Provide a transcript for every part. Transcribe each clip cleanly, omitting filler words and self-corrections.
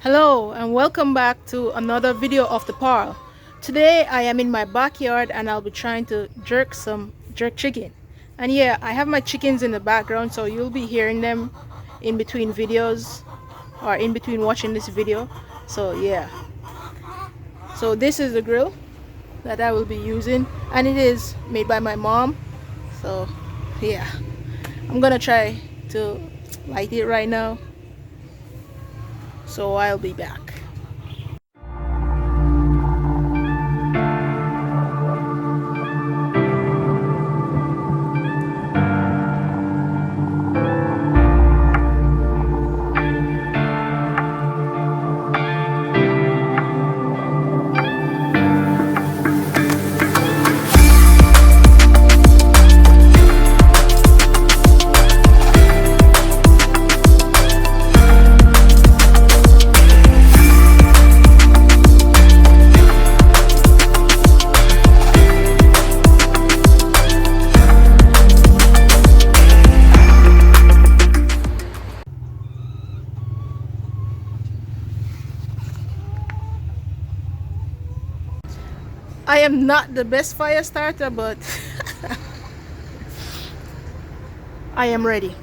Hello and welcome back to another video of the Paarl. Today I am in my backyard and I'll be trying to jerk chicken. And yeah, I have my chickens in the background, so you'll be hearing them in between videos or in between watching this video. So yeah. So this is the grill that I will be using, and it is made by my mom. So yeah. I'm gonna try to light it right now. So I'll be back. I am not the best fire starter, but I am ready.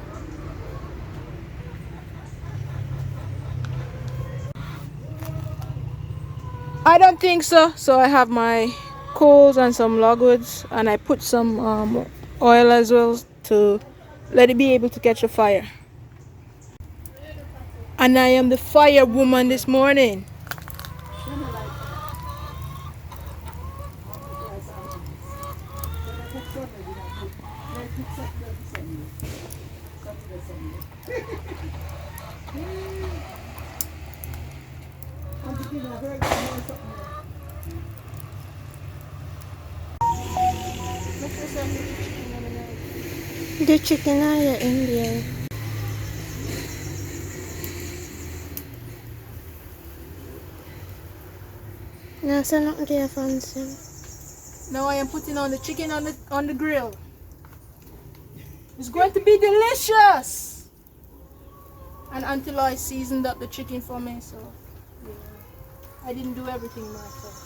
I don't think so. So I have my coals and some logwoods, and I put some oil as well to let it be able to catch a fire. And I am the fire woman this morning. The chicken are in there. No, so not there fancy. Now I am putting on the chicken on the grill. It's going to be delicious. And until I seasoned up the chicken for me, so yeah, I didn't do everything myself.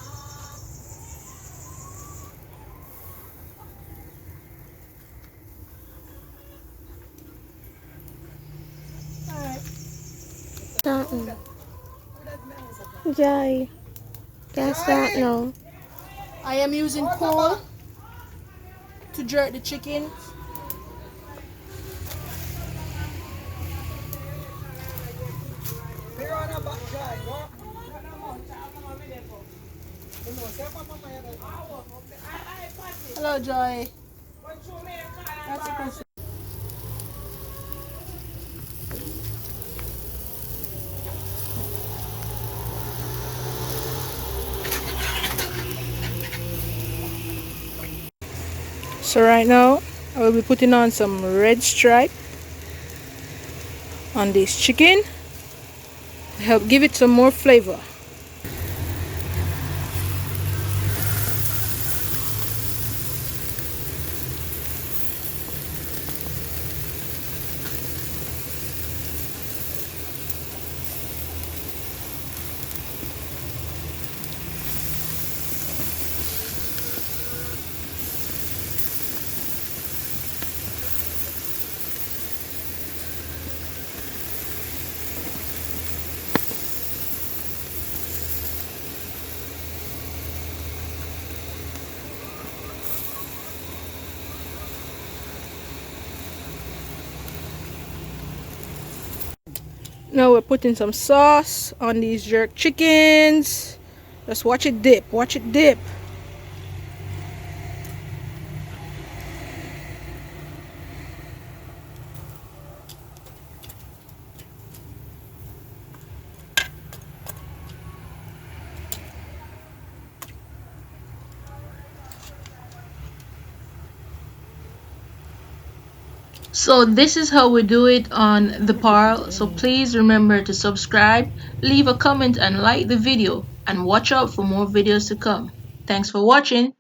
Starting. Jai. Can't start now. I am using coal to jerk the chicken. Hello, Joy. That's a person. So right now, I will be putting on some red stripe on this chicken to help give it some more flavor. Now we're putting some sauce on these jerk chickens. Just watch it dip, watch it dip. So this is how we do it on the Paarl. So please remember to subscribe, leave a comment and like the video, and watch out for more videos to come. Thanks for watching.